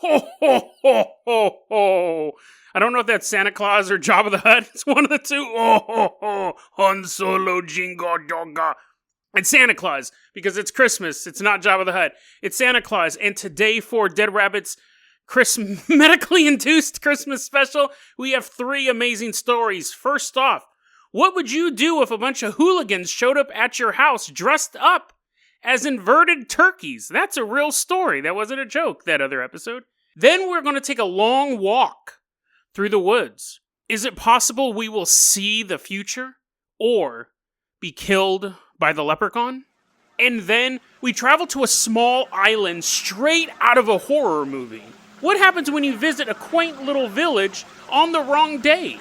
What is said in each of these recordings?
Ho, ho, ho, ho, ho. I don't know if that's Santa Claus or Jabba the Hutt. It's one of the two. Ho, ho, ho. Han Solo Jingo Donga. It's Santa Claus, because it's Christmas. It's not Jabba the Hutt. It's Santa Claus. And today for Dead Rabbit's medically induced Christmas special, we have 3 amazing stories. First off, what would you do if a bunch of hooligans showed up at your house dressed up as inverted turkeys? That's a real story. That wasn't a joke, that other episode. Then we're going to take a long walk through the woods. Is it possible we will see the future or be killed by the leprechaun? And then we travel to a small island straight out of a horror movie. What happens when you visit a quaint little village on the wrong day?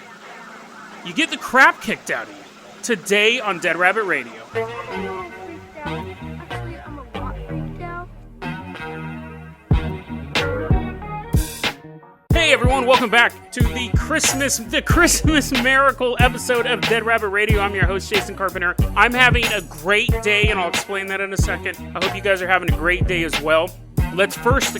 You get the crap kicked out of you. Today on Dead Rabbit Radio. Hey everyone, welcome back to the Christmas miracle episode of Dead Rabbit Radio. I'm your host, Jason Carpenter. I'm having a great day, and I'll explain that in a second. I hope you guys are having a great day as well.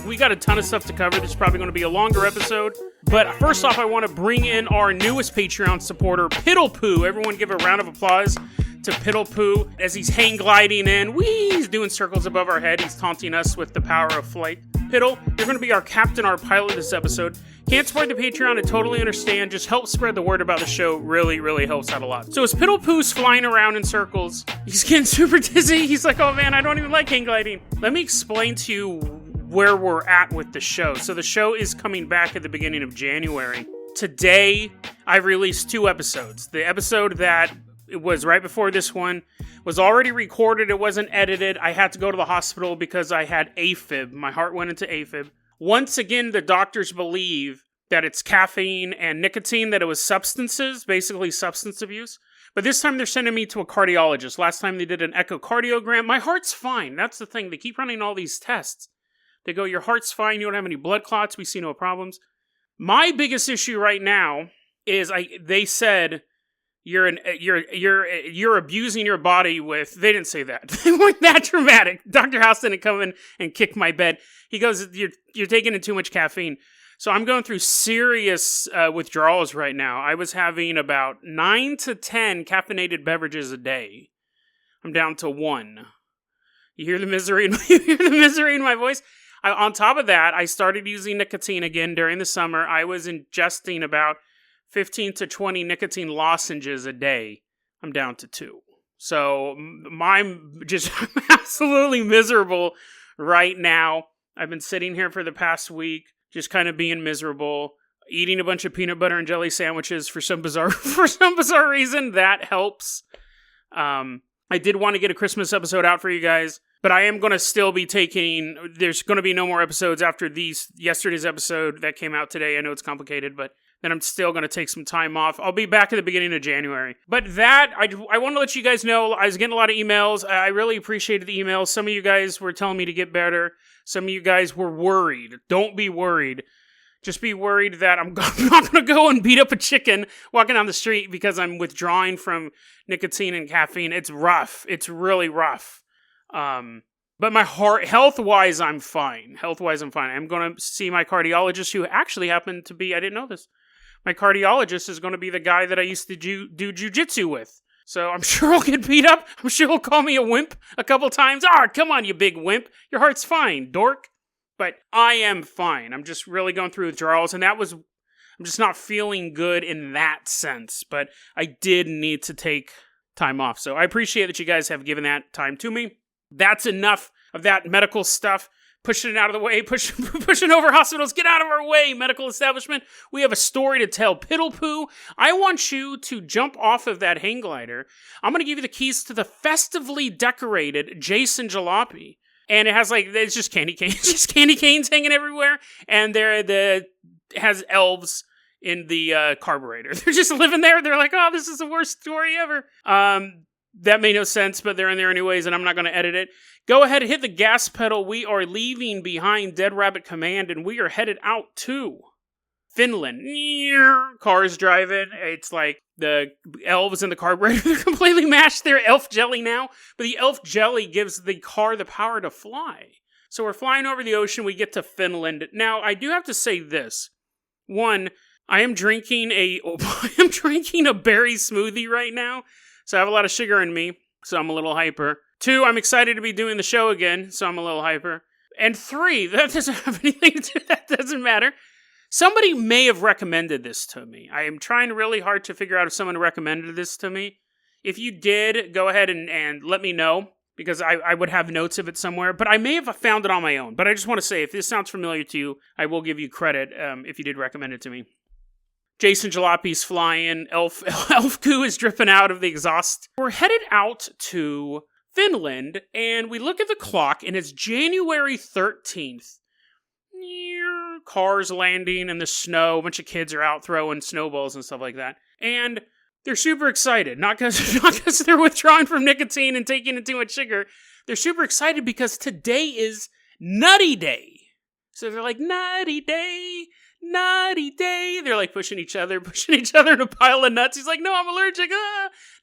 We got a ton of stuff to cover. This is probably going to be a longer episode. But first off, I want to bring in our newest Patreon supporter, Piddlepoo. Everyone give a round of applause to Piddlepoo as he's hang gliding in. He's doing circles above our head. He's taunting us with the power of flight. Piddle, you're going to be our captain, our pilot this episode. Can't support the Patreon, I totally understand. Just help spread the word about the show. Really, really helps out a lot. So as Piddlepoo's flying around in circles, he's getting super dizzy. He's like, oh man, I don't even like hang gliding. Let me explain to you where we're at with the show. So the show is coming back at the beginning of January. Today, I released 2 episodes. The episode that it was right before this one was already recorded. It wasn't edited. I had to go to the hospital because I had AFib. My heart went into AFib. Once again, the doctors believe that it's caffeine and nicotine, that it was substances, basically substance abuse. But this time they're sending me to a cardiologist. Last time they did an echocardiogram. My heart's fine. That's the thing. They keep running all these tests. They go, your heart's fine. You don't have any blood clots. We see no problems. My biggest issue right now is they said you're abusing your body with. They didn't say that. They weren't that dramatic. Dr. House didn't come in and kick my bed. He goes, you're taking in too much caffeine. So I'm going through serious withdrawals right now. I was having about 9 to 10 caffeinated beverages a day. I'm down to 1. You hear the misery in my voice? On top of that, I started using nicotine again during the summer. I was ingesting about 15 to 20 nicotine lozenges a day. I'm down to 2. So I'm just absolutely miserable right now. I've been sitting here for the past week, just kind of being miserable, eating a bunch of peanut butter and jelly sandwiches for some bizarre reason. That helps. I did want to get a Christmas episode out for you guys, but I am going to still be there's going to be no more episodes after yesterday's episode that came out today. I know it's complicated, but then I'm still going to take some time off. I'll be back at the beginning of January. But I want to let you guys know, I was getting a lot of emails. I really appreciated the emails. Some of you guys were telling me to get better. Some of you guys were worried. Don't be worried. Just be worried that I'm not going to go and beat up a chicken walking down the street because I'm withdrawing from nicotine and caffeine. It's rough. It's really rough. But my health-wise, I'm fine. I'm going to see my cardiologist, who actually happened to be, I didn't know this. My cardiologist is going to be the guy that I used to do jujitsu with. So I'm sure I'll get beat up. I'm sure he'll call me a wimp a couple times. Come on, you big wimp. Your heart's fine, dork. But I am fine. I'm just really going through withdrawals, and I'm just not feeling good in that sense. But I did need to take time off. So I appreciate that you guys have given that time to me. That's enough of that medical stuff. Pushing it out of the way, pushing over hospitals. Get out of our way, medical establishment. We have a story to tell. Piddlepoo, I want you to jump off of that hang glider. I'm going to give you the keys to the festively decorated Jason Jalopy. And it has it's just candy canes. Just candy canes hanging everywhere. And it has elves in the carburetor. They're just living there. They're like, oh, this is the worst story ever. That made no sense, but they're in there anyways, and I'm not going to edit it. Go ahead and hit the gas pedal. We are leaving behind Dead Rabbit Command, and we are headed out to Finland. Cars driving. It's like the elves in the carburetor. They're completely mashed. They're elf jelly now, but the elf jelly gives the car the power to fly. So we're flying over the ocean. We get to Finland. Now, I do have to say this. One, I am drinking a berry smoothie right now. So I have a lot of sugar in me. So I'm a little hyper. 2, I'm excited to be doing the show again. So I'm a little hyper. And 3, that doesn't have anything to do, that doesn't matter. Somebody may have recommended this to me. I am trying really hard to figure out if someone recommended this to me. If you did, go ahead and let me know, because I would have notes of it somewhere. But I may have found it on my own. But I just want to say, if this sounds familiar to you, I will give you credit if you did recommend it to me. Jason Jalape's flying. Elf goo is dripping out of the exhaust. We're headed out to Finland, and we look at the clock, and it's January 13th. Cars landing in the snow. A bunch of kids are out throwing snowballs and stuff like that. And they're super excited. Not because they're withdrawing from nicotine and taking in too much sugar. They're super excited because today is Nutty Day. So they're like, Nutty Day, Nutty Day. They're like pushing each other in a pile of nuts. He's like, no, I'm allergic.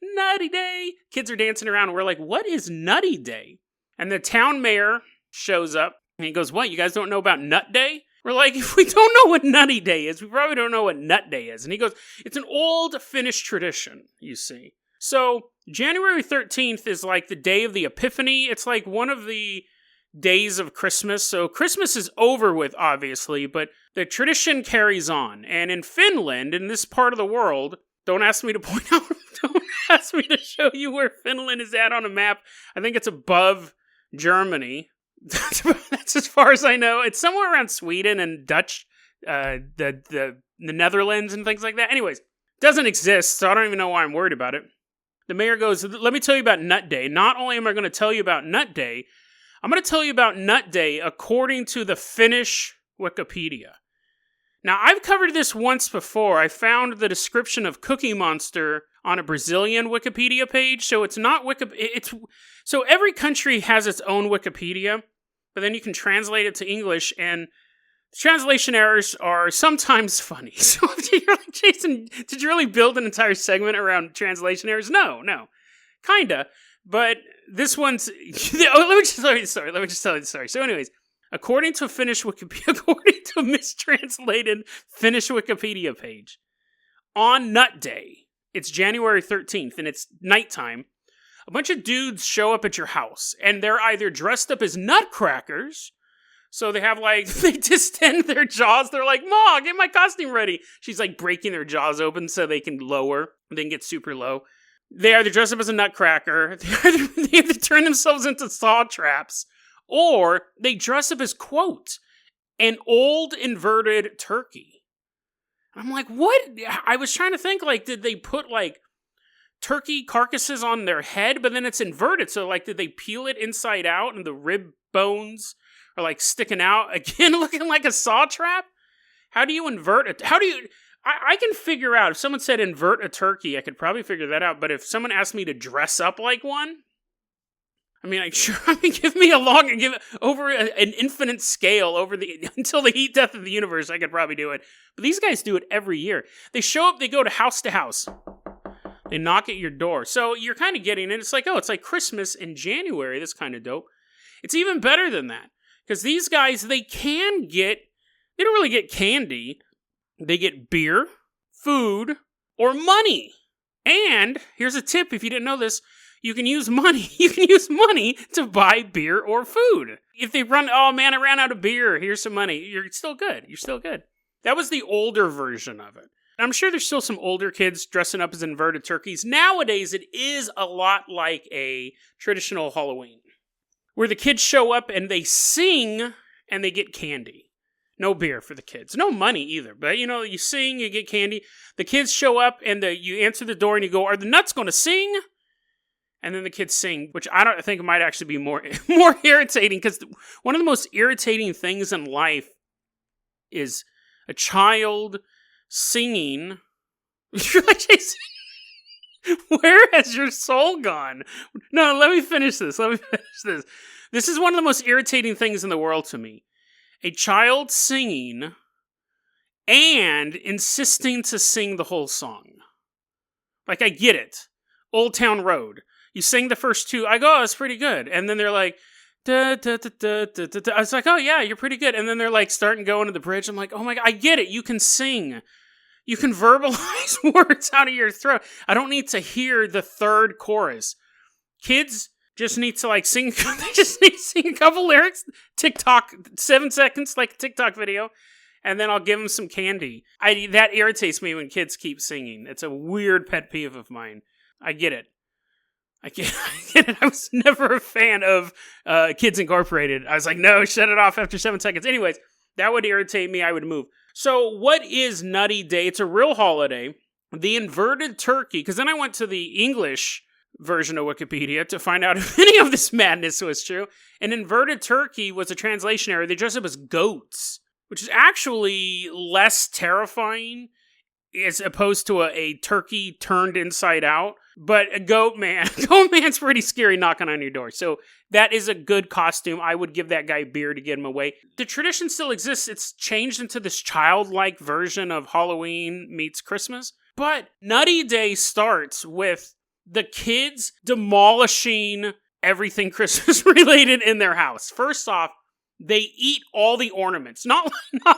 Nutty Day. Kids are dancing around. And we're like, what is Nutty Day? And the town mayor shows up. And he goes, what, you guys don't know about Nut Day? We're like, if we don't know what Nutty Day is, we probably don't know what Nut Day is. And he goes, it's an old Finnish tradition, you see. So, January 13th is like the day of the Epiphany. It's like one of the days of Christmas. So, Christmas is over with, obviously, but the tradition carries on. And in Finland, in this part of the world, don't ask me to point out, don't ask me to show you where Finland is at on a map. I think it's above Germany. That's as far as I know. It's somewhere around Sweden and Dutch, the Netherlands and things like that. Anyways, doesn't exist, so I don't even know why I'm worried about it. The mayor goes, let me tell you about Nut Day. Not only am I going to tell you about Nut Day, I'm going to tell you about Nut Day according to the Finnish Wikipedia. Now, I've covered this once before. I found the description of Cookie Monster on a Brazilian Wikipedia page, so it's not so every country has its own Wikipedia, but then you can translate it to English, and translation errors are sometimes funny. So you're like, Jason, did you really build an entire segment around translation errors? No. Kinda. But this one's... let me just tell you the story. So anyways, according to a mistranslated Finnish Wikipedia page, on Nut Day, it's January 13th, and it's nighttime, a bunch of dudes show up at your house, and they're either dressed up as nutcrackers, so they have, like, they distend their jaws, they're like, Ma, get my costume ready! She's, like, breaking their jaws open so they can lower, and then get super low. They either dress up as a nutcracker, they either turn themselves into saw traps, or they dress up as, quote, an old inverted turkey. I'm like, what? I was trying to think, like, did they put, like, turkey carcasses on their head, but then it's inverted, so, like, did they peel it inside out and the rib bones are, like, sticking out, again, looking like a saw trap? How do you invert it? I can figure out, if someone said invert a turkey, I could probably figure that out, but if someone asked me to dress up like one, give me over an infinite scale until the heat death of the universe, I could probably do it. But these guys do it every year. They show up, they go to house. They knock at your door. So you're kind of getting it. It's like, it's like Christmas in January. That's kind of dope. It's even better than that. Because these guys, they don't really get candy. They get beer, food, or money. And here's a tip if you didn't know this. You can use money. You can use money to buy beer or food. If they I ran out of beer. Here's some money. You're still good. That was the older version of it. I'm sure there's still some older kids dressing up as inverted turkeys. Nowadays, it is a lot like a traditional Halloween, where the kids show up and they sing and they get candy. No beer for the kids. No money either. But, you sing, you get candy. The kids show up and you answer the door and you go, are the nuts going to sing? And then the kids sing, which I think might actually be more irritating, because one of the most irritating things in life is a child singing. You're like, Jason, where has your soul gone? No, let me finish this. This is one of the most irritating things in the world to me. A child singing and insisting to sing the whole song. Like, I get it. Old Town Road. You sing the first two, I go, it's pretty good. And then they're like, Da, da, da, da, da, da, da. I was like, oh yeah, you're pretty good. And then they're like starting going to the bridge. I'm like, oh my God, I get it. You can sing. You can verbalize words out of your throat. I don't need to hear the third chorus. Kids just need to like sing. They just need to sing a couple lyrics. TikTok, 7 seconds, like a TikTok video. And then I'll give them some candy. That irritates me when kids keep singing. It's a weird pet peeve of mine. I get it. I get it. I was never a fan of Kids Incorporated. I was like, no, shut it off after 7 seconds. Anyways, that would irritate me. I would move. So what is Nutty Day? It's a real holiday. The inverted turkey, because then I went to the English version of Wikipedia to find out if any of this madness was true. An inverted turkey was a translation error. They dressed up as goats, which is actually less terrifying as opposed to a turkey turned inside out. But a goat man's pretty scary knocking on your door. So that is a good costume. I would give that guy beer to get him away. The tradition still exists. It's changed into this childlike version of Halloween meets Christmas. But Nutty Day starts with the kids demolishing everything Christmas related in their house. First off, they eat all the ornaments. Not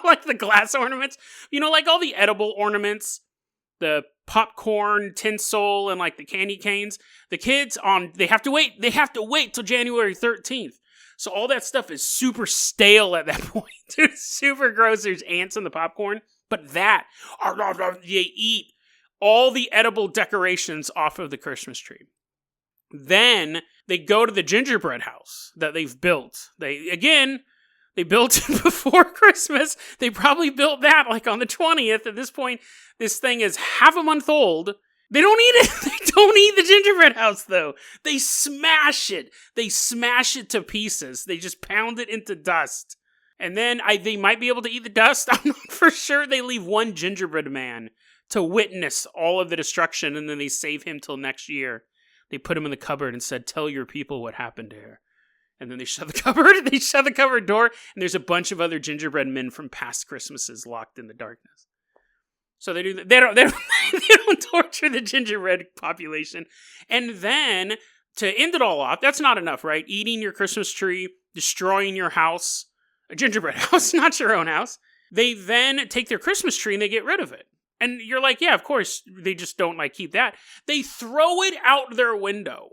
like the glass ornaments. You know, like all the edible ornaments. The popcorn, tinsel, and like the candy canes. The kids they have to wait till January 13th. So all that stuff is super stale at that point. It's super gross. There's ants in the popcorn. But they eat all the edible decorations off of the Christmas tree. Then they go to the gingerbread house that they've built. They built it before Christmas. They probably built that like on the 20th. At this point, this thing is half a month old. They don't eat it. They don't eat the gingerbread house, though. They smash it. They smash it to pieces. They just pound it into dust. And then they might be able to eat the dust. I'm not for sure. They leave one gingerbread man to witness all of the destruction, and then they save him till next year. They put him in the cupboard and said, tell your people what happened here. And then they shut the cupboard. They shut the cupboard door, and there's a bunch of other gingerbread men from past Christmases locked in the darkness. So they do. They don't torture the gingerbread population. And then to end it all off, that's not enough, right? Eating your Christmas tree, destroying your house, a gingerbread house, not your own house. They then take their Christmas tree and they get rid of it. And you're like, yeah, of course. They just don't like keep that. They throw it out their window.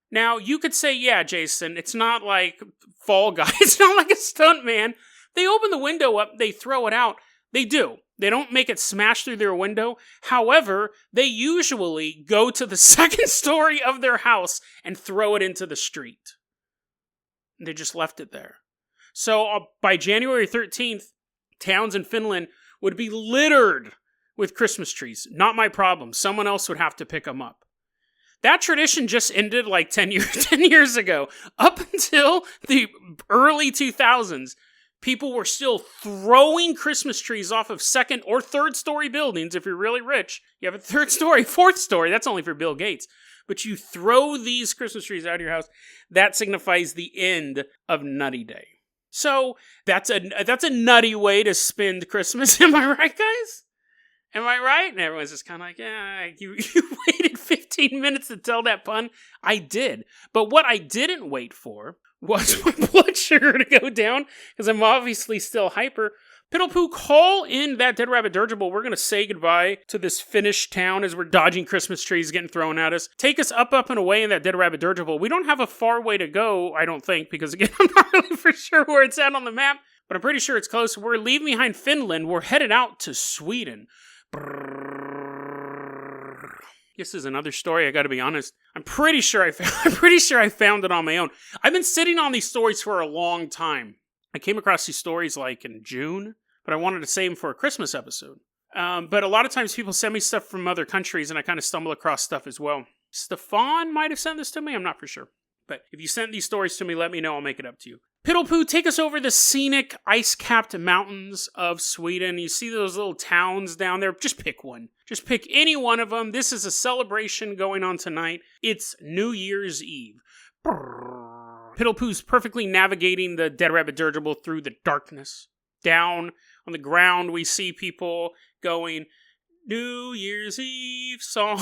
Now, you could say, yeah, Jason, it's not like Fall Guy. It's not like a stunt man. They open the window up, they throw it out. They do. They don't make it smash through their window. However, they usually go to the second story of their house and throw it into the street. They just left it there. So by January 13th, towns in Finland would be littered with Christmas trees. Not my problem. Someone else would have to pick them up. That tradition just ended like 10 years ago. Up until the early 2000s, people were still throwing Christmas trees off of second or third story buildings. If you're really rich, you have a third story, fourth story. That's only for Bill Gates. But you throw these Christmas trees out of your house. That signifies the end of Nutty Day. So that's a nutty way to spend Christmas. Am I right, guys? Am I right? And everyone's just kind of like, yeah, you waited 15 minutes to tell that pun. I did. But what I didn't wait for was my blood sugar to go down, because I'm obviously still hyper. Piddlepoo, call in that Dead Rabbit Dirigible. We're going to say goodbye to this Finnish town as we're dodging Christmas trees getting thrown at us. Take us up and away in that Dead Rabbit Dirigible. We don't have a far way to go, I don't think, because again, I'm not really for sure where it's at on the map, but I'm pretty sure it's close. We're leaving behind Finland. We're headed out to Sweden. This is another story, I gotta be honest. I'm pretty sure I found it on my own. I've been sitting on these stories for a long time. I came across these stories like in June, but I wanted to save them for a Christmas episode. But a lot of times people send me stuff from other countries, and I kind of stumble across stuff as well. Stefan might have sent this to me, I'm not for sure. But if you sent these stories to me, let me know, I'll make it up to you. Piddlepoo, take us over the scenic, ice-capped mountains of Sweden. You see those little towns down there? Just pick one. Just pick any one of them. This is a celebration going on tonight. It's New Year's Eve. Piddlepoo's perfectly navigating the Dead Rabbit Dirigible through the darkness. Down on the ground, we see people going, New Year's Eve song.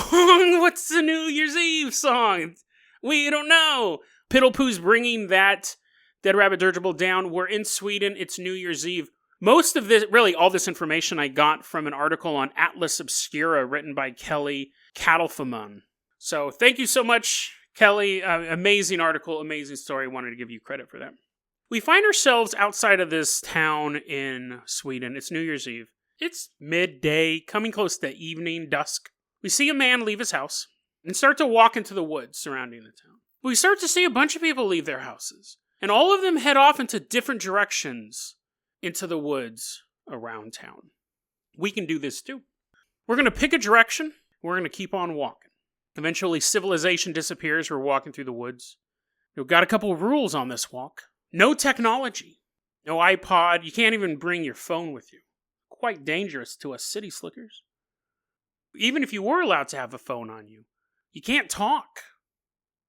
What's the New Year's Eve song? We don't know. Piddlepoo's bringing that Dead Rabbit dirigible down. We're in Sweden. It's New Year's Eve. Most of this, really all this information I got from an article on Atlas Obscura written by Kelly Cattlefamun. So thank you so much, Kelly. Amazing article, amazing story. Wanted to give you credit for that. We find ourselves outside of this town in Sweden. It's New Year's Eve. It's midday, coming close to evening, dusk. We see a man leave his house and start to walk into the woods surrounding the town. We start to see a bunch of people leave their houses, and all of them head off into different directions into the woods around town. We can do this too. We're going to pick a direction. We're going to keep on walking. Eventually, civilization disappears. We're walking through the woods. We've got a couple of rules on this walk. No technology. No iPod. You can't even bring your phone with you. Quite dangerous to us city slickers. Even if you were allowed to have a phone on you, you can't talk.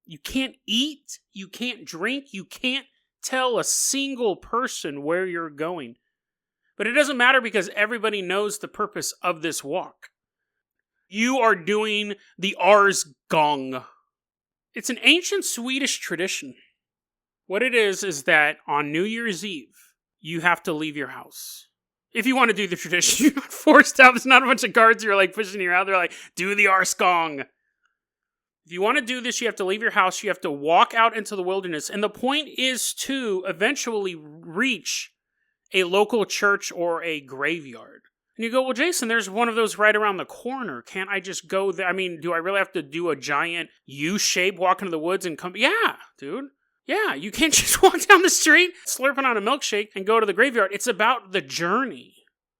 You can't eat. You can't drink. You can't tell a single person where you're going. But it doesn't matter because everybody knows the purpose of this walk. You are doing the Arsgång. It's an ancient Swedish tradition. What it is that on New Year's Eve, you have to leave your house. If you want to do the tradition, you're not forced out. It's not a bunch of guards who are like pushing you out. They're like, do the Arsgång. If you want to do this, you have to leave your house. You have to walk out into the wilderness. And the point is to eventually reach a local church or a graveyard. And you go, well, Jason, there's one of those right around the corner. Can't I just go there? I mean, do I really have to do a giant U-shape walk into the woods and come? Yeah, dude. Yeah, you can't just walk down the street, slurping on a milkshake, and go to the graveyard. It's about the journey.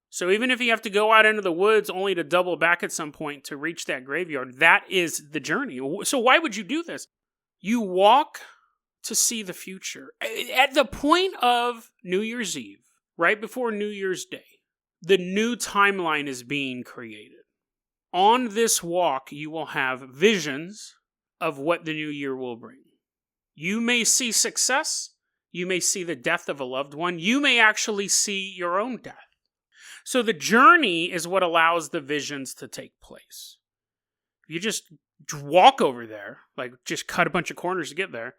So even if you have to go out into the woods only to double back at some point to reach that graveyard, that is the journey. So why would you do this? You walk to see the future. At the point of New Year's Eve, right before New Year's Day, the new timeline is being created. On this walk, you will have visions of what the new year will bring. You may see success. You may see the death of a loved one. You may actually see your own death. So the journey is what allows the visions to take place. If you just walk over there, like just cut a bunch of corners to get there,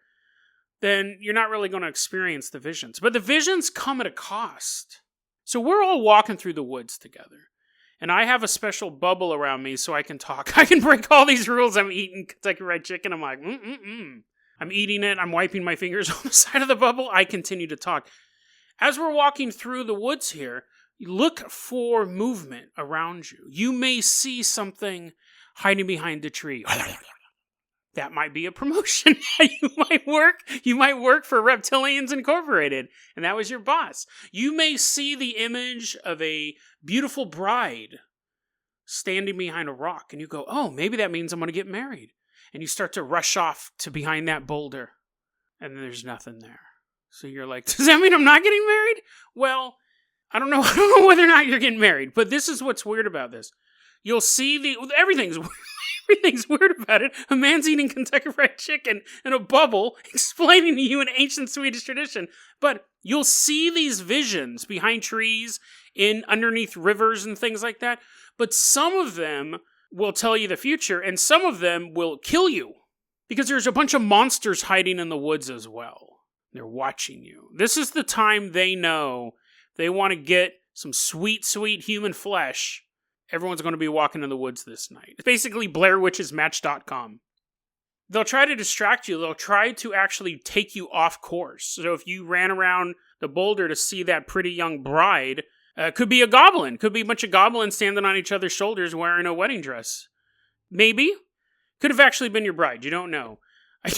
then you're not really going to experience the visions. But the visions come at a cost. So we're all walking through the woods together. And I have a special bubble around me so I can talk. I can break all these rules. I'm eating Kentucky Fried Chicken. I'm like, I'm eating it. I'm wiping my fingers on the side of the bubble. I continue to talk. As we're walking through the woods here, look for movement around you. You may see something hiding behind a tree. That might be a promotion. You might work for Reptilians Incorporated, and that was your boss. You may see the image of a beautiful bride standing behind a rock, and you go, oh, maybe that means I'm going to get married. And you start to rush off to behind that boulder, and there's nothing there. So you're like, does that mean I'm not getting married? Well, I don't know whether or not you're getting married, but this is what's weird about this. You'll see everything's weird about it. A man's eating Kentucky Fried Chicken in a bubble, explaining to you an ancient Swedish tradition. But you'll see these visions behind trees, underneath rivers and things like that. But some of them will tell you the future, and some of them will kill you. Because there's a bunch of monsters hiding in the woods as well. They're watching you. This is the time they know they want to get some sweet, sweet human flesh. Everyone's going to be walking in the woods this night. It's basically BlairWitchesMatch.com. They'll try to distract you. They'll try to actually take you off course. So if you ran around the boulder to see that pretty young bride, could be a goblin. Could be a bunch of goblins standing on each other's shoulders wearing a wedding dress. Maybe. Could have actually been your bride. You don't know.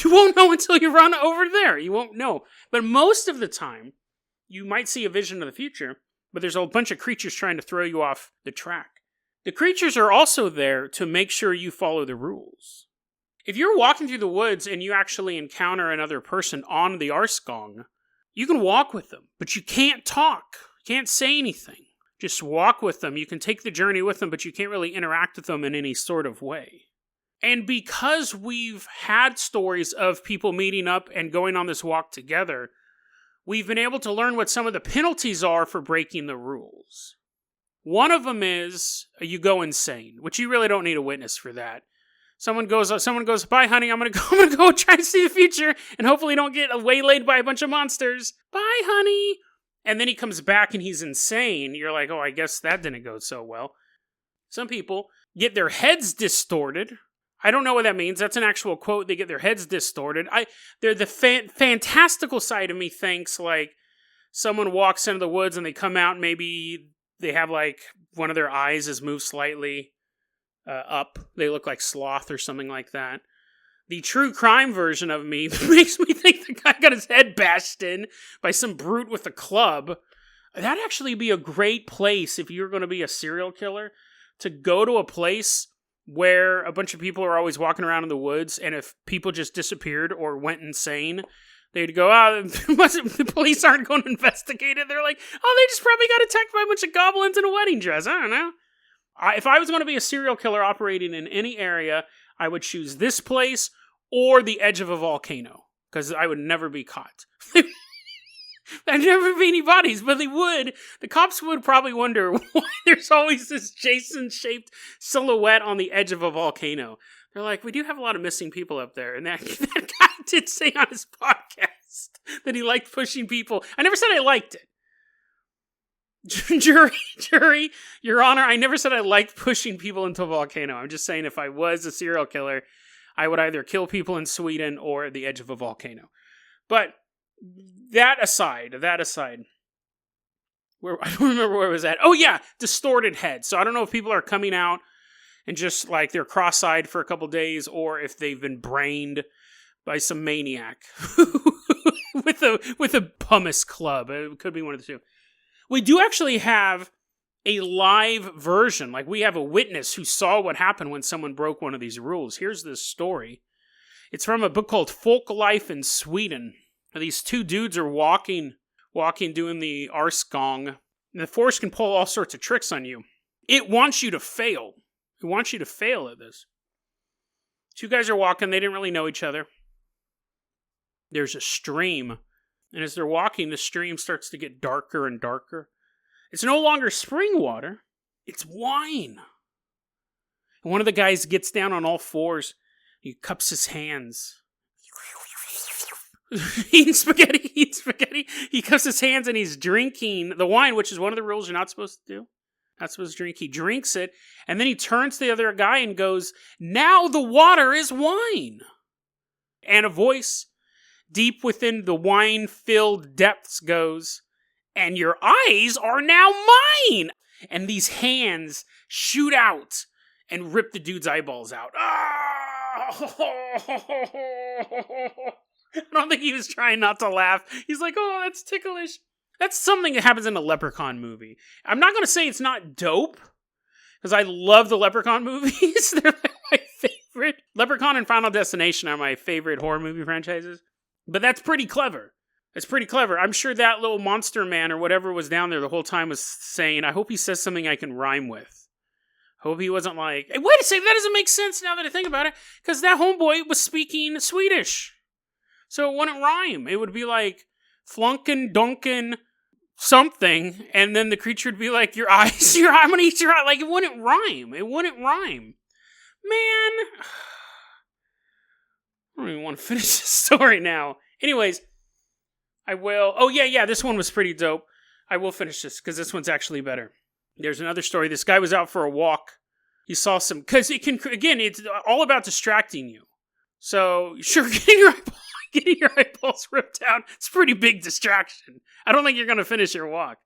You won't know until you run over there. You won't know. But most of the time, you might see a vision of the future, but there's a bunch of creatures trying to throw you off the track. The creatures are also there to make sure you follow the rules. If you're walking through the woods and you actually encounter another person on the Arsgång, you can walk with them, but you can't talk. You can't say anything. Just walk with them. You can take the journey with them, but you can't really interact with them in any sort of way. And because we've had stories of people meeting up and going on this walk together, we've been able to learn what some of the penalties are for breaking the rules. One of them is you go insane, which you really don't need a witness for that. Someone goes, bye, honey, I'm gonna go try to see the future and hopefully don't get waylaid by a bunch of monsters. Bye, honey. And then he comes back and he's insane. You're like, oh, I guess that didn't go so well. Some people get their heads distorted. I don't know what that means. That's an actual quote. They get their heads distorted. They're the fantastical side of me thinks like someone walks into the woods and they come out and maybe they have like one of their eyes is moved slightly up. They look like sloth or something like that. The true crime version of me makes me think the guy got his head bashed in by some brute with a club. That'd actually be a great place if you're going to be a serial killer, to go to a place where a bunch of people are always walking around in the woods, and if people just disappeared or went insane, they'd go, the police aren't going to investigate it. They're like, oh, they just probably got attacked by a bunch of goblins in a wedding dress. I don't know. If I was going to be a serial killer operating in any area, I would choose this place or the edge of a volcano, because I would never be caught. There'd never be any bodies, but they would. The cops would probably wonder why there's always this Jason-shaped silhouette on the edge of a volcano. They're like, we do have a lot of missing people up there. And that guy did say on his podcast that he liked pushing people. I never said I liked it. Jury, Your Honor, I never said I liked pushing people into a volcano. I'm just saying if I was a serial killer, I would either kill people in Sweden or at the edge of a volcano. But that aside, where I don't remember where it was at. Oh yeah, distorted head. So I don't know if people are coming out and just like they're cross-eyed for a couple days, or if they've been brained by some maniac with a pumice club. It could be one of the two. We do actually have a live version. Like, we have a witness who saw what happened when someone broke one of these rules. Here's this story. It's from a book called Folk Life in Sweden. These two dudes are walking, doing the Arsgång. And the force can pull all sorts of tricks on you. It wants you to fail. It wants you to fail at this. Two guys are walking. They didn't really know each other. There's a stream. And as they're walking, the stream starts to get darker and darker. It's no longer spring water. It's wine. And one of the guys gets down on all fours. He cups his hands. Eating spaghetti. He cups his hands and he's drinking the wine, which is one of the rules you're not supposed to do. Not supposed to drink. He drinks it, and then he turns to the other guy and goes, "Now the water is wine." And a voice deep within the wine-filled depths goes, "And your eyes are now mine!" And these hands shoot out and rip the dude's eyeballs out. I don't think he was trying not to laugh. He's like, oh, that's ticklish. That's something that happens in a Leprechaun movie. I'm not going to say it's not dope, because I love the Leprechaun movies. They're like my favorite. Leprechaun and Final Destination are my favorite horror movie franchises. But that's pretty clever. It's pretty clever. I'm sure that little monster man or whatever was down there the whole time was saying, I hope he says something I can rhyme with. Hope he wasn't like, hey, wait a second, that doesn't make sense now that I think about it, because that homeboy was speaking Swedish. So it wouldn't rhyme. It would be like, flunkin' dunkin' something, and then the creature would be like, your eyes, I'm gonna eat your eye. Like, it wouldn't rhyme. Man. I don't even want to finish this story now. Anyways, I will. Oh, yeah, this one was pretty dope. I will finish this, because this one's actually better. There's another story. This guy was out for a walk. He saw some, because it can, again, it's all about distracting you. So, sure, getting your eyeballs ripped out, it's a pretty big distraction. I don't think you're going to finish your walk.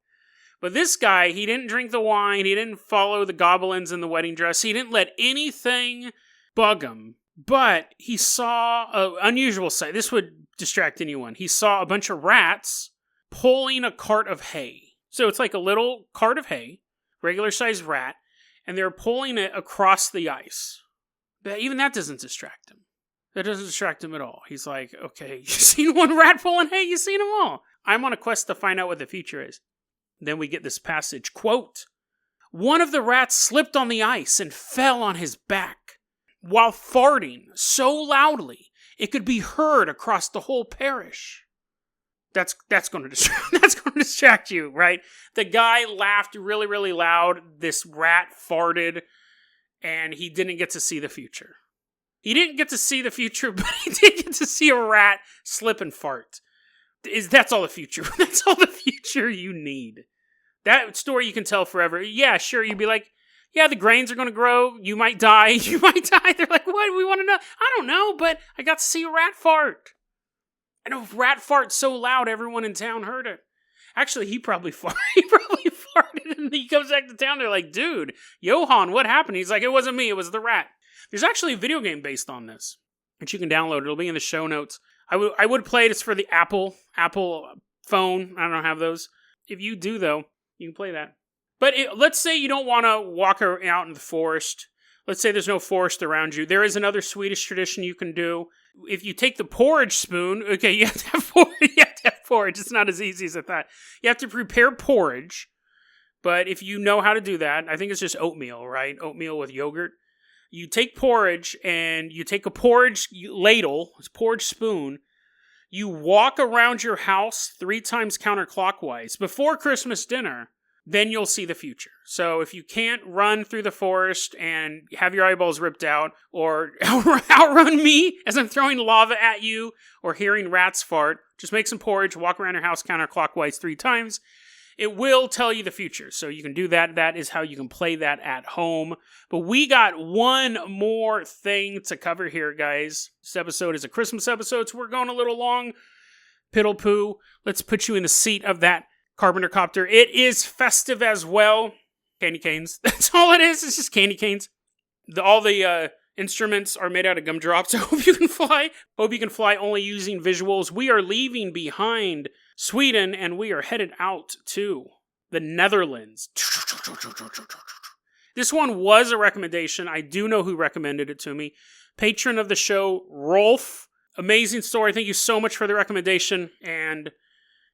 But this guy, he didn't drink the wine. He didn't follow the goblins in the wedding dress. He didn't let anything bug him. But he saw an unusual sight. This would distract anyone. He saw a bunch of rats pulling a cart of hay. So it's like a little cart of hay, regular-sized rat, and they're pulling it across the ice. But even that doesn't distract him. That doesn't distract him at all. He's like, okay, you seen one rat pulling hay? You seen them all. I'm on a quest to find out what the future is. Then we get this passage, quote, "One of the rats slipped on the ice and fell on his back while farting so loudly it could be heard across the whole parish." That's going to distract you, right? The guy laughed really, really loud. This rat farted, and he didn't get to see the future. He didn't get to see the future, but he did get to see a rat slip and fart. That's all the future. That's all the future you need. That story you can tell forever. Yeah, sure, you'd be like, yeah, the grains are going to grow. You might die. You might die. They're like, what do we want to know? I don't know, but I got to see a rat fart. And a rat fart so loud, everyone in town heard it. Actually, he probably farted. And he comes back to town. They're like, dude, Johan, what happened? He's like, it wasn't me. It was the rat. There's actually a video game based on this, which you can download. It'll be in the show notes. I would play it. It's for the Apple phone. I don't have those. If you do, though, you can play that. But let's say you don't want to walk out in the forest. Let's say there's no forest around you. There is another Swedish tradition you can do. If you take the porridge spoon, okay, you have to have porridge. It's not as easy as I thought. You have to prepare porridge. But if you know how to do that, I think it's just oatmeal, right? Oatmeal with yogurt. You take porridge and you take a porridge ladle, a porridge spoon. You walk around your house 3 times counterclockwise before Christmas dinner. Then you'll see the future. So if you can't run through the forest and have your eyeballs ripped out, or outrun me as I'm throwing lava at you, or hearing rats fart, just make some porridge, walk around your house counterclockwise 3 times. It will tell you the future. So you can do that. That is how you can play that at home. But we got one more thing to cover here, guys. This episode is a Christmas episode, so we're going a little long. Piddle poo. Let's put you in the seat of that Carpenter copter. It is festive as well. Candy canes. That's all it is. It's just candy canes. All the instruments are made out of gumdrops. I hope you can fly. Hope you can fly only using visuals. We are leaving behind Sweden and we are headed out to the Netherlands. This one was a recommendation. I do know who recommended it to me. Patron of the show, Rolf. Amazing story. Thank you so much for the recommendation. And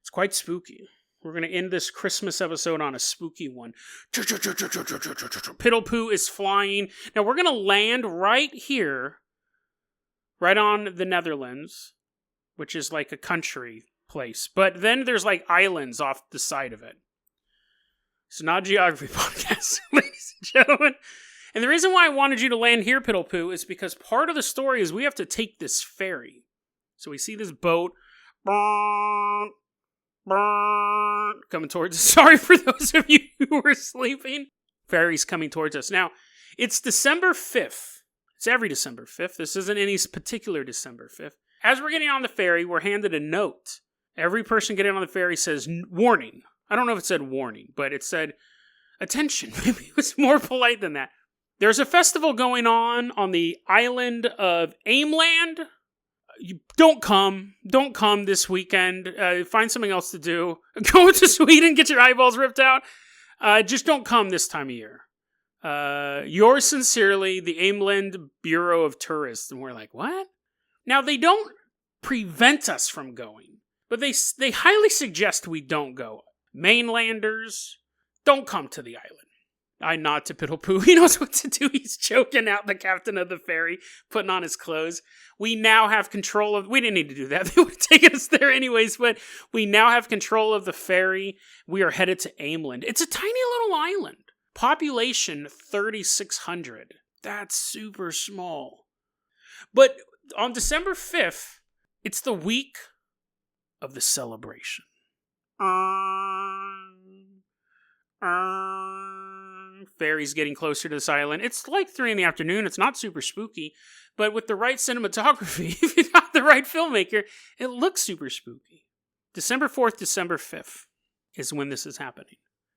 it's quite spooky. We're going to end this Christmas episode on a spooky one. Piddle poo is flying. Now we're going to land right here, right on the Netherlands, which is like a country place. But then there's like islands off the side of it. It's not a geography podcast, ladies and gentlemen. And the reason why I wanted you to land here, Piddle poo, is because part of the story is we have to take this ferry. So we see this boat coming towards us. Sorry for those of you who were sleeping. Ferry's coming towards us. Now, it's December 5th. It's every December 5th. This isn't any particular December 5th. As we're getting on the ferry, we're handed a note. Every person getting on the ferry says, warning. I don't know if it said warning, but it said, attention. Maybe it was more polite than that. There's a festival going on the island of Ameland. You don't come this weekend. Find something else to do. Go to Sweden, get your eyeballs ripped out. Just don't come this time of year. Yours sincerely, the Ameland Bureau of Tourists. And we're like, what? Now, they don't prevent us from going, but they highly suggest we don't go. Mainlanders, don't come to the island. I nod to Piddle poo. He knows what to do. He's choking out the captain of the ferry, putting on his clothes. We now have control of... We didn't need to do that. They would have taken us there anyways, but we now have control of the ferry. We are headed to Ameland. It's a tiny little island. Population 3,600. That's super small. But on December 5th, it's the week of the celebration. Ferry's getting closer to this island. It's like 3 p.m. It's not super spooky, but with the right cinematography, if you got the right filmmaker, it looks super spooky. December 4th, December 5th is when this is happening.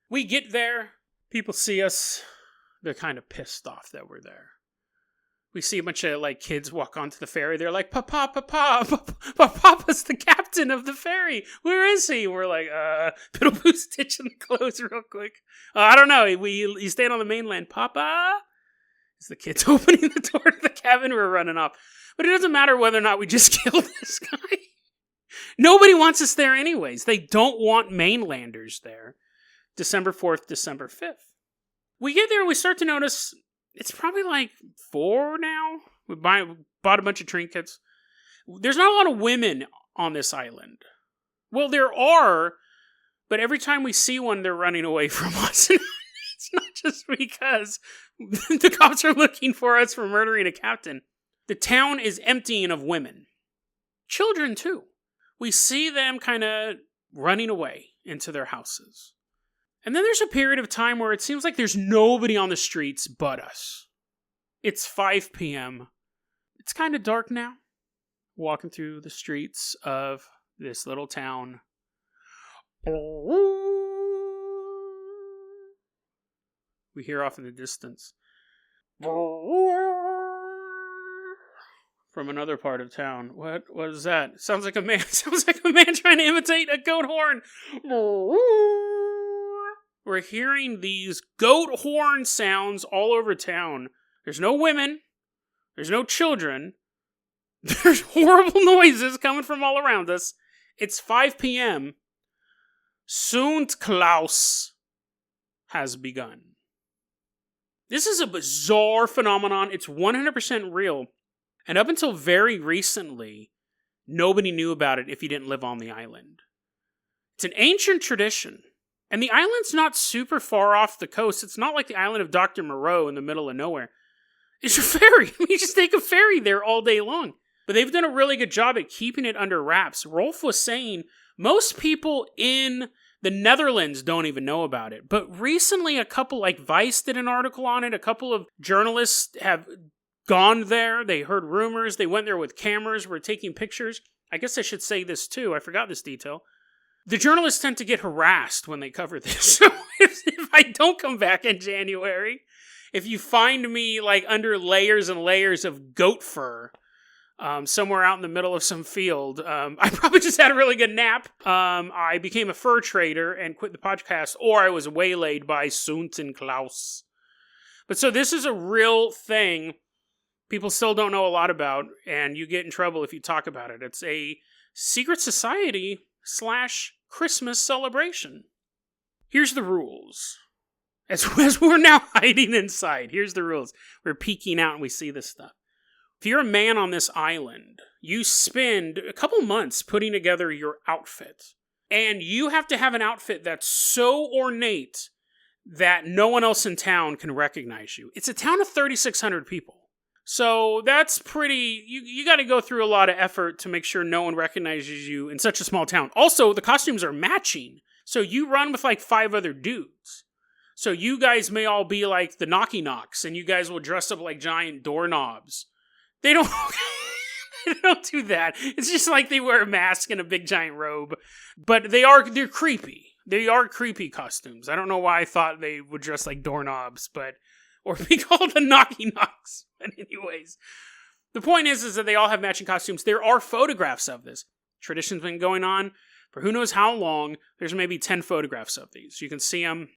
We get there. People see us. They're kind of pissed off that we're there. We see a bunch of kids walk onto the ferry. They're like, Papa's the captain of the ferry. Where is he? We're like, Piddle poo's stitching the clothes real quick. I don't know. You stand on the mainland. Papa? It's the kids opening the door to the cabin. We're running off. But it doesn't matter whether or not we just killed this guy. Nobody wants us there anyways. They don't want mainlanders there. December 4th, December 5th. We get there and we start to notice... It's probably 4 now. We bought a bunch of trinkets. There's not a lot of women on this island. Well, there are, but every time we see one, they're running away from us. It's not just because the cops are looking for us for murdering a captain. the town is emptying of women. Children, too. We see them kind of running away into their houses. And then there's a period of time where it seems like there's nobody on the streets but us. It's 5 p.m. It's kind of dark now. Walking through the streets of this little town. We hear off in the distance. From another part of town. What is that? Sounds like a man. Sounds like a man trying to imitate a goat horn. We're hearing these goat horn sounds all over town. There's no women. There's no children. There's horrible noises coming from all around us. It's 5 p.m. Klaus has begun. This is a bizarre phenomenon. It's 100% real. And up until very recently, nobody knew about it if you didn't live on the island. It's an ancient tradition. And the island's not super far off the coast. It's not like the island of Dr. Moreau in the middle of nowhere. It's a ferry. You just take a ferry there all day long. But they've done a really good job at keeping it under wraps. Rolf was saying most people in the Netherlands don't even know about it. But recently, a couple, like Vice did an article on it. A couple of journalists have gone there. They heard rumors. They went there with cameras, were taking pictures. I guess I should say this too. I forgot this detail. The journalists tend to get harassed when they cover this. So if I don't come back in January, if you find me like under layers and layers of goat fur, somewhere out in the middle of some field, I probably just had a really good nap. I became a fur trader and quit the podcast, or I was waylaid by Klaus. But so this is a real thing people still don't know a lot about, and you get in trouble if you talk about it. It's a secret society / Christmas celebration. Here's the rules. As we're now hiding inside, here's the rules. We're peeking out and we see this stuff. If you're a man on this island, you spend a couple months putting together your outfit. And you have to have an outfit that's so ornate that no one else in town can recognize you. It's a town of 3,600 people. So that's pretty, you got to go through a lot of effort to make sure no one recognizes you in such a small town. Also, the costumes are matching. So you run with like 5 other dudes. So you guys may all be like the Knocky Knocks, and you guys will dress up like giant doorknobs. They don't do that. It's just like they wear a mask and a big giant robe. But they're creepy. They are creepy costumes. I don't know why I thought they would dress like doorknobs, or be called the Knocky Knocks. But anyways, the point is that they all have matching costumes. There are photographs of this. Tradition's been going on for who knows how long. There's maybe 10 photographs of these. You can see them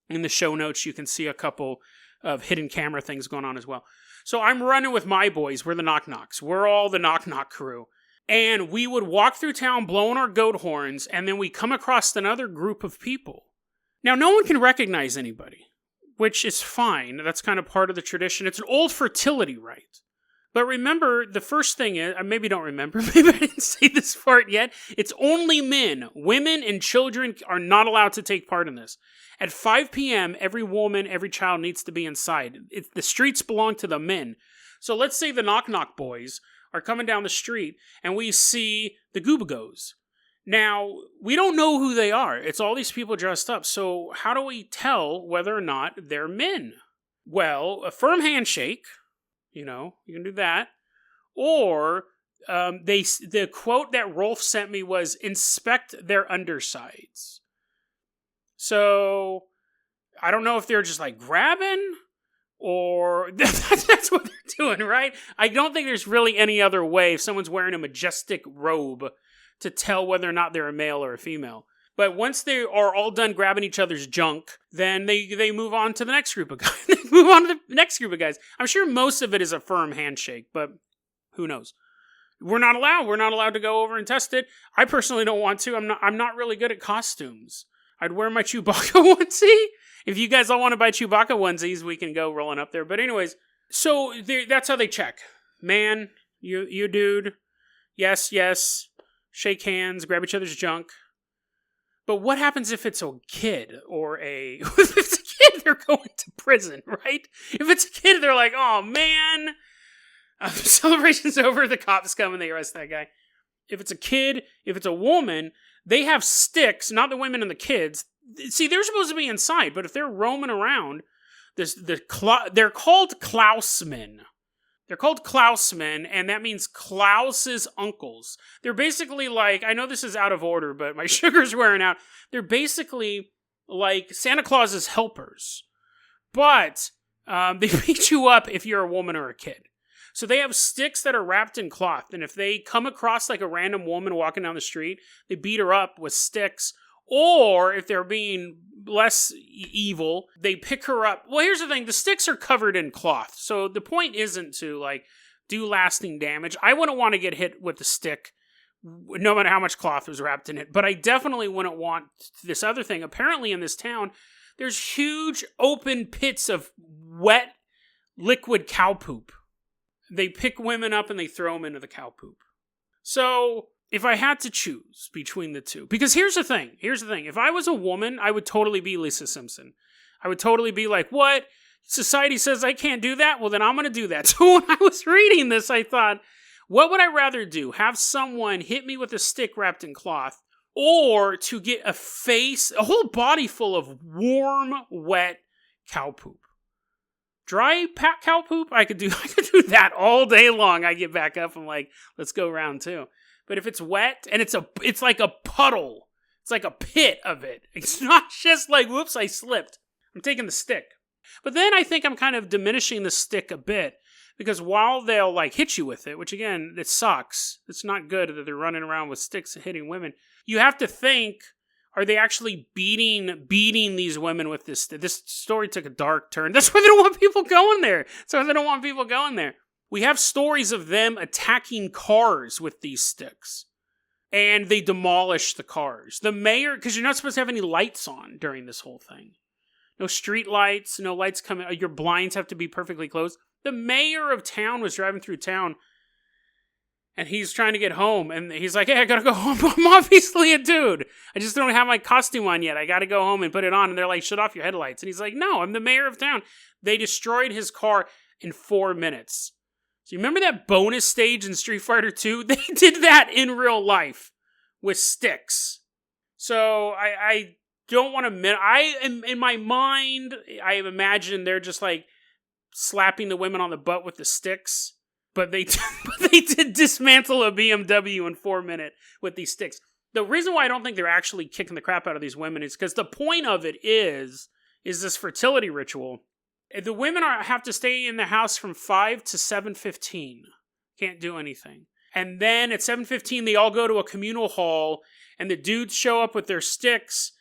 in the show notes. You can see a couple of hidden camera things going on as well. So I'm running with my boys. We're the Knock Knocks. We're all the Knock Knock crew. And we would walk through town blowing our goat horns, and then we come across another group of people. Now, no one can recognize anybody, which is fine. That's kind of part of the tradition. It's an old fertility rite. But remember, the first thing is, maybe don't remember, maybe I didn't say this part yet, it's only men. Women and children are not allowed to take part in this. At 5 p.m., every woman, every child needs to be inside. The streets belong to the men. So let's say the Knock Knock boys are coming down the street, and we see the Goobagos. Now, we don't know who they are. It's all these people dressed up. So how do we tell whether or not they're men? Well, a firm handshake, you can do that. Or the quote that Rolf sent me was, inspect their undersides. So I don't know if they're just like grabbing, or that's what they're doing, right? I don't think there's really any other way if someone's wearing a majestic robe to tell whether or not they're a male or a female. But once they are all done grabbing each other's junk, then they move on to the next group of guys. I'm sure most of it is a firm handshake, but who knows? We're not allowed. We're not allowed to go over and test it. I personally don't want to. I'm not really good at costumes. I'd wear my Chewbacca onesie. If you guys all want to buy Chewbacca onesies, we can go rolling up there. But anyways, so that's how they check. Man, you dude, yes, shake hands, grab each other's junk. But what happens if it's a kid or if it's a kid, they're going to prison, right? If it's a kid, they're like, oh man, The celebration's over, the cops come and they arrest that guy. If it's a kid, if it's a woman, they have sticks, not the women and the kids. See, they're supposed to be inside, but if they're roaming around, they're called Klausmen. They're called Klausmen, and that means Klaus's uncles. They're basically like, I know this is out of order, but my sugar's wearing out. They're basically like Santa Claus's helpers. But they beat you up if you're a woman or a kid. So they have sticks that are wrapped in cloth, and if they come across like a random woman walking down the street, they beat her up with sticks. Or if they're being less evil, they pick her up. Well, here's the thing. The sticks are covered in cloth. So the point isn't to like do lasting damage. I wouldn't want to get hit with the stick no matter how much cloth was wrapped in it. But I definitely wouldn't want this other thing. Apparently in this town, there's huge open pits of wet liquid cow poop. They pick women up and they throw them into the cow poop. So if I had to choose between the two, because here's the thing. If I was a woman, I would totally be Lisa Simpson. I would totally be like, what? Society says I can't do that? Well, then I'm going to do that. So when I was reading this, I thought, what would I rather do? Have someone hit me with a stick wrapped in cloth, or to get a whole body full of warm, wet cow poop? Dry cow poop, I could do that all day long. I get back up, I'm like, let's go round two. But if it's wet and it's like a puddle, it's like a pit of it. It's not just like, whoops, I slipped. I'm taking the stick. But then I think I'm kind of diminishing the stick a bit, because while they'll like hit you with it, which again, it sucks. It's not good that they're running around with sticks and hitting women. You have to think, are they actually beating these women with this? This story took a dark turn. That's why they don't want people going there. We have stories of them attacking cars with these sticks. And they demolish the cars. The mayor, because you're not supposed to have any lights on during this whole thing. No street lights, no lights coming. Your blinds have to be perfectly closed. The mayor of town was driving through town, and he's trying to get home, and he's like, hey, I gotta go home. I'm obviously a dude. I just don't have my costume on yet. I gotta go home and put it on. And they're like, shut off your headlights. And he's like, no, I'm the mayor of town. They destroyed his car in 4 minutes. So you remember that bonus stage in Street Fighter 2? They did that in real life with sticks. So I don't want to... in my mind, I imagine they're just like slapping the women on the butt with the sticks. But they did dismantle a BMW in 4 minutes with these sticks. The reason why I don't think they're actually kicking the crap out of these women is because the point of it is this fertility ritual. The women have to stay in the house from 5 to 7:15. Can't do anything. And then at 7:15, they all go to a communal hall, and the dudes show up with their sticks,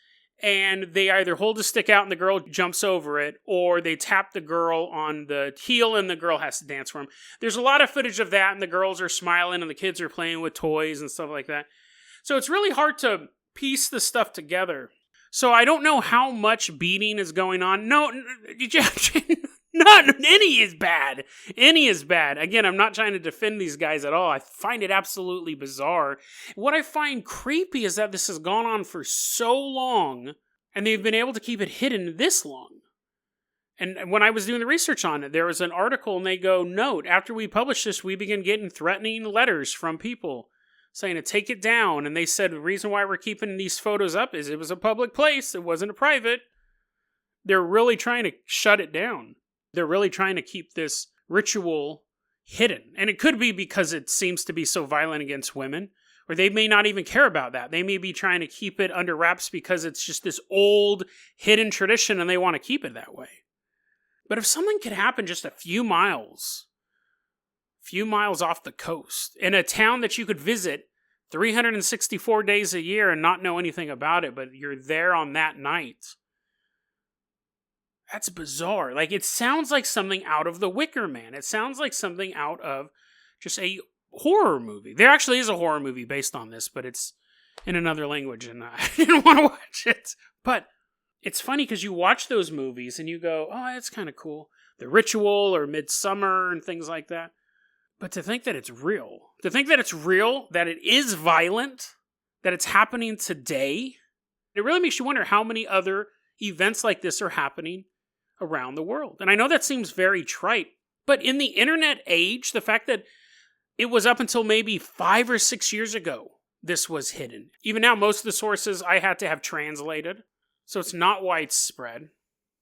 and they either hold the stick out and the girl jumps over it, or they tap the girl on the heel and the girl has to dance for them. There's a lot of footage of that, and the girls are smiling, and the kids are playing with toys and stuff like that. So it's really hard to piece the stuff together. So I don't know how much beating is going on. No, any is bad. Any is bad. Again, I'm not trying to defend these guys at all. I find it absolutely bizarre. What I find creepy is that this has gone on for so long, and they've been able to keep it hidden this long. And when I was doing the research on it, there was an article, and they go, note, after we published this, we began getting threatening letters from people saying to take it down. And they said the reason why we're keeping these photos up is it was a public place. It wasn't a private. They're really trying to shut it down. They're really trying to keep this ritual hidden. And it could be because it seems to be so violent against women, or they may not even care about that. They may be trying to keep it under wraps because it's just this old hidden tradition and they want to keep it that way. But if something could happen just a few miles off the coast, in a town that you could visit 364 days a year and not know anything about it, but you're there on that night, that's bizarre. Like, it sounds like something out of The Wicker Man. It sounds like something out of just a horror movie. There actually is a horror movie based on this, but it's in another language, and I didn't want to watch it. But it's funny because you watch those movies and you go, oh, that's kind of cool. The Ritual or Midsummer and things like that. But to think that it's real, that it is violent, that it's happening today, it really makes you wonder how many other events like this are happening around the world. And I know that seems very trite, But in the internet age, the fact that it was up until maybe 5 or 6 years ago, this was hidden. Even now, most of the sources I had to have translated, so it's not widespread.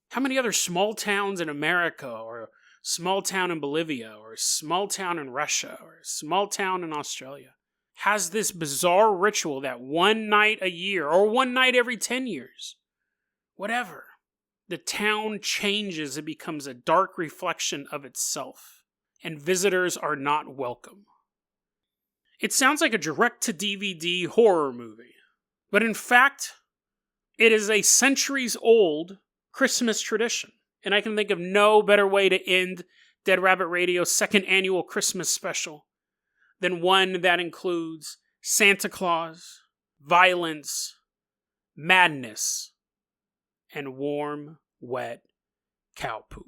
How many other small towns in America, or a small town in Bolivia, or a small town in Russia, or a small town in Australia has this bizarre ritual that one night a year, or one night every 10 years, whatever, the town changes, it becomes a dark reflection of itself, and visitors are not welcome. It sounds like a direct-to-DVD horror movie, but in fact, it is a centuries-old Christmas tradition, and I can think of no better way to end Dead Rabbit Radio's second annual Christmas special than one that includes Santa Claus, violence, madness, and warm, wet cow poop.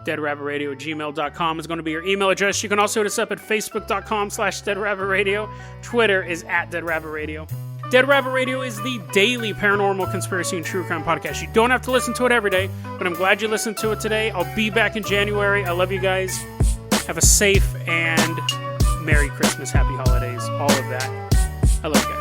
DeadRabbitRadio@gmail.com is going to be your email address. You can also hit us up at Facebook.com/DeadRabbitRadio. Twitter is @DeadRabbitRadio. Dead Rabbit Radio is the daily paranormal conspiracy and true crime podcast. You don't have to listen to it every day, but I'm glad you listened to it today. I'll be back in January. I love you guys. Have a safe and Merry Christmas, Happy Holidays, all of that. I love you guys.